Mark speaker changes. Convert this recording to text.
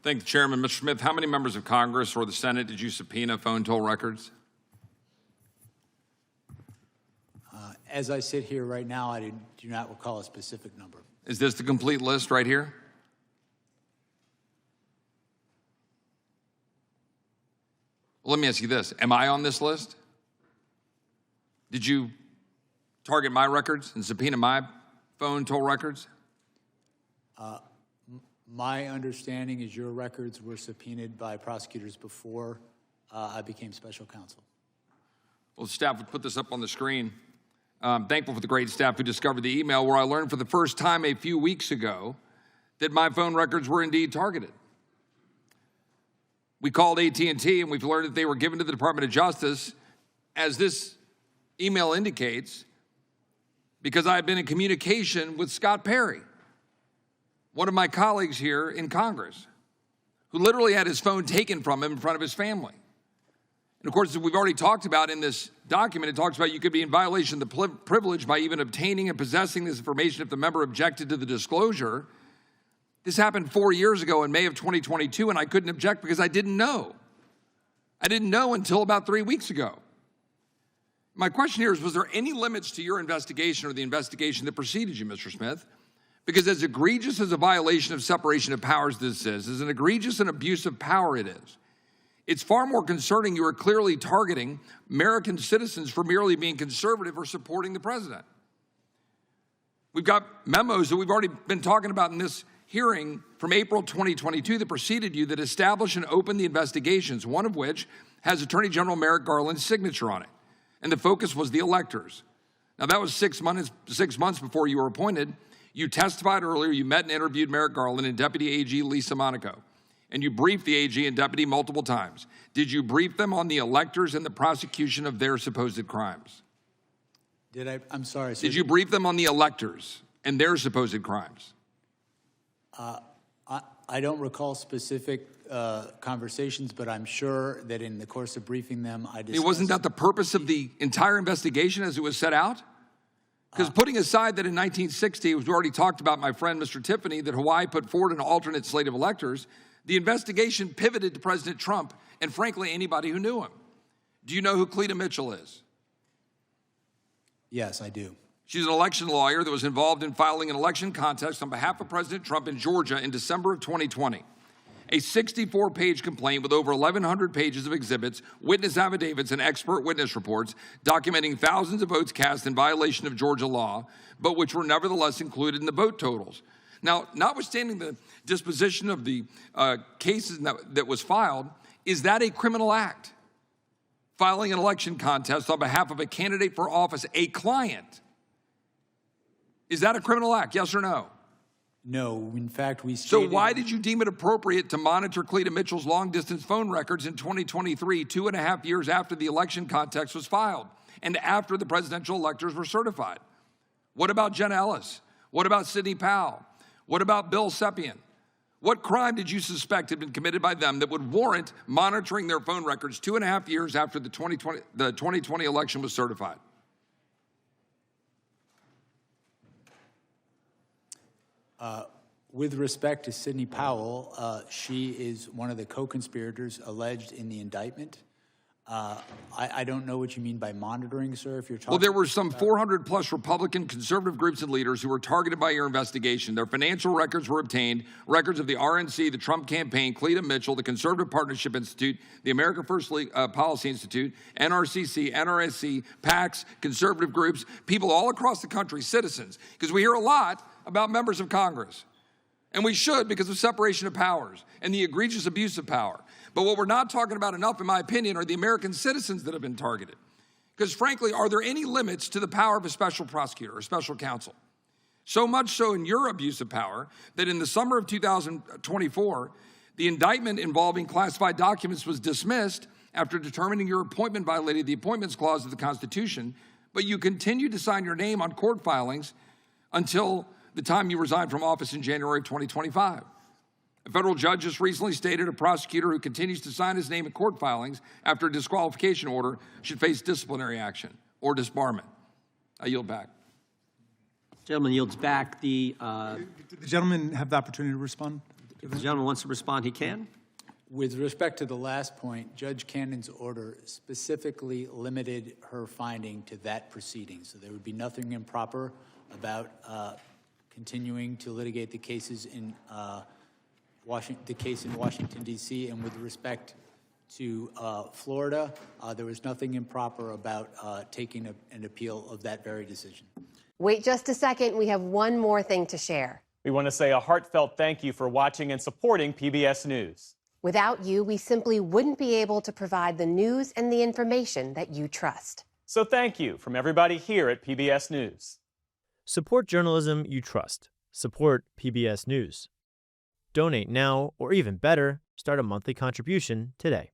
Speaker 1: Thank the Chairman. Mr. Smith, how many members of Congress or the Senate did you subpoena phone toll records?
Speaker 2: As I sit here right now, I do not recall a specific number.
Speaker 1: Is this the complete list right here? Well, let me ask you this. Am I on this list? Did you target my records and subpoena my phone toll records?
Speaker 2: My understanding is your records were subpoenaed by prosecutors before I became special counsel.
Speaker 1: Well, staff would put this up on the screen. I'm thankful for the great staff who discovered the email where I learned for the first time a few weeks ago that my phone records were indeed targeted. We called AT&T and we've learned that they were given to the Department of Justice, as this email indicates, because I have been in communication with Scott Perry, one of my colleagues here in Congress, who literally had his phone taken from him in front of his family. And of course, as we've already talked about in this document, it talks about you could be in violation of the privilege by even obtaining and possessing this information if the member objected to the disclosure. This happened 4 years ago in May of 2022, and I couldn't object because I didn't know. I didn't know until about 3 weeks ago. My question here is, was there any limits to your investigation or the investigation that preceded you, Mr. Smith? Because as egregious as a violation of separation of powers this is, as an egregious and abuse of power it is, it's far more concerning you are clearly targeting American citizens for merely being conservative or supporting the president. We've got memos that we've already been talking about in this hearing from April 2022 that preceded you that establish and open the investigations, one of which has Attorney General Merrick Garland's signature on it. And the focus was the electors. Now, that was 6 months before you were appointed. You testified earlier, you met and interviewed Merrick Garland and Deputy AG Lisa Monaco, and you briefed the AG and Deputy multiple times. Did you brief them on the electors and the prosecution of their supposed crimes?
Speaker 2: I'm sorry.
Speaker 1: Did you brief them on the electors and their supposed crimes?
Speaker 2: I don't recall specific conversations, but I'm sure that in the course of briefing them, I discussed...
Speaker 1: Wasn't that the purpose of the entire investigation as it was set out? Because putting aside that in 1960, as we already talked about, my friend Mr. Tiffany, that Hawaii put forward an alternate slate of electors, the investigation pivoted to President Trump and, frankly, anybody who knew him. Do you know who Cleta Mitchell is?
Speaker 2: Yes, I do.
Speaker 1: She's an election lawyer that was involved in filing an election contest on behalf of President Trump in Georgia in December of 2020. A 64-page complaint with over 1,100 pages of exhibits, witness affidavits, and expert witness reports documenting thousands of votes cast in violation of Georgia law, but which were nevertheless included in the vote totals. Now, notwithstanding the disposition of the cases that was filed, is that a criminal act? Filing an election contest on behalf of a candidate for office, a client. Is that a criminal act, yes or no?
Speaker 2: No, in fact, we
Speaker 1: So
Speaker 2: stated...
Speaker 1: why did you deem it appropriate to monitor Cleta Mitchell's long-distance phone records in 2023, 2.5 years after the election contest was filed and after the presidential electors were certified? What about Jen Ellis? What about Sidney Powell? What about Bill Sepien? What crime did you suspect had been committed by them that would warrant monitoring their phone records 2.5 years after the 2020 election was certified?
Speaker 2: With respect to Sidney Powell, she is one of the co-conspirators alleged in the indictment. I don't know what you mean by monitoring, sir, if you're talking...
Speaker 1: Well, there were some 400-plus Republican conservative groups and leaders who were targeted by your investigation. Their financial records were obtained, records of the RNC, the Trump campaign, Cleta Mitchell, the Conservative Partnership Institute, the America First Policy Institute, NRCC, NRSC, PACs, conservative groups, people all across the country, citizens, because we hear a lot about members of Congress. And we should, because of separation of powers and the egregious abuse of power. But what we're not talking about enough, in my opinion, are the American citizens that have been targeted. Because frankly, are there any limits to the power of a special prosecutor or special counsel? So much so in your abuse of power that in the summer of 2024, the indictment involving classified documents was dismissed after determining your appointment violated the Appointments Clause of the Constitution, but you continued to sign your name on court filings until the time you resigned from office in January of 2025. A federal judge just recently stated a prosecutor who continues to sign his name in court filings after a disqualification order should face disciplinary action or disbarment. I yield back.
Speaker 3: Gentleman yields back.
Speaker 4: Did the gentleman have the opportunity to respond?
Speaker 3: If the gentleman wants to respond, he can.
Speaker 2: With respect to the last point, Judge Cannon's order specifically limited her finding to that proceeding. So there would be nothing improper about continuing to litigate the cases in the case in Washington, D.C. And with respect to Florida, there was nothing improper about taking an appeal of that very decision.
Speaker 4: Wait just a second. We have one more thing to share.
Speaker 5: We want to say a heartfelt thank you for watching and supporting PBS News.
Speaker 4: Without you, we simply wouldn't be able to provide the news and the information that you trust.
Speaker 5: So thank you from everybody here at PBS News.
Speaker 6: Support journalism you trust. Support PBS News. Donate now, or even better, start a monthly contribution today.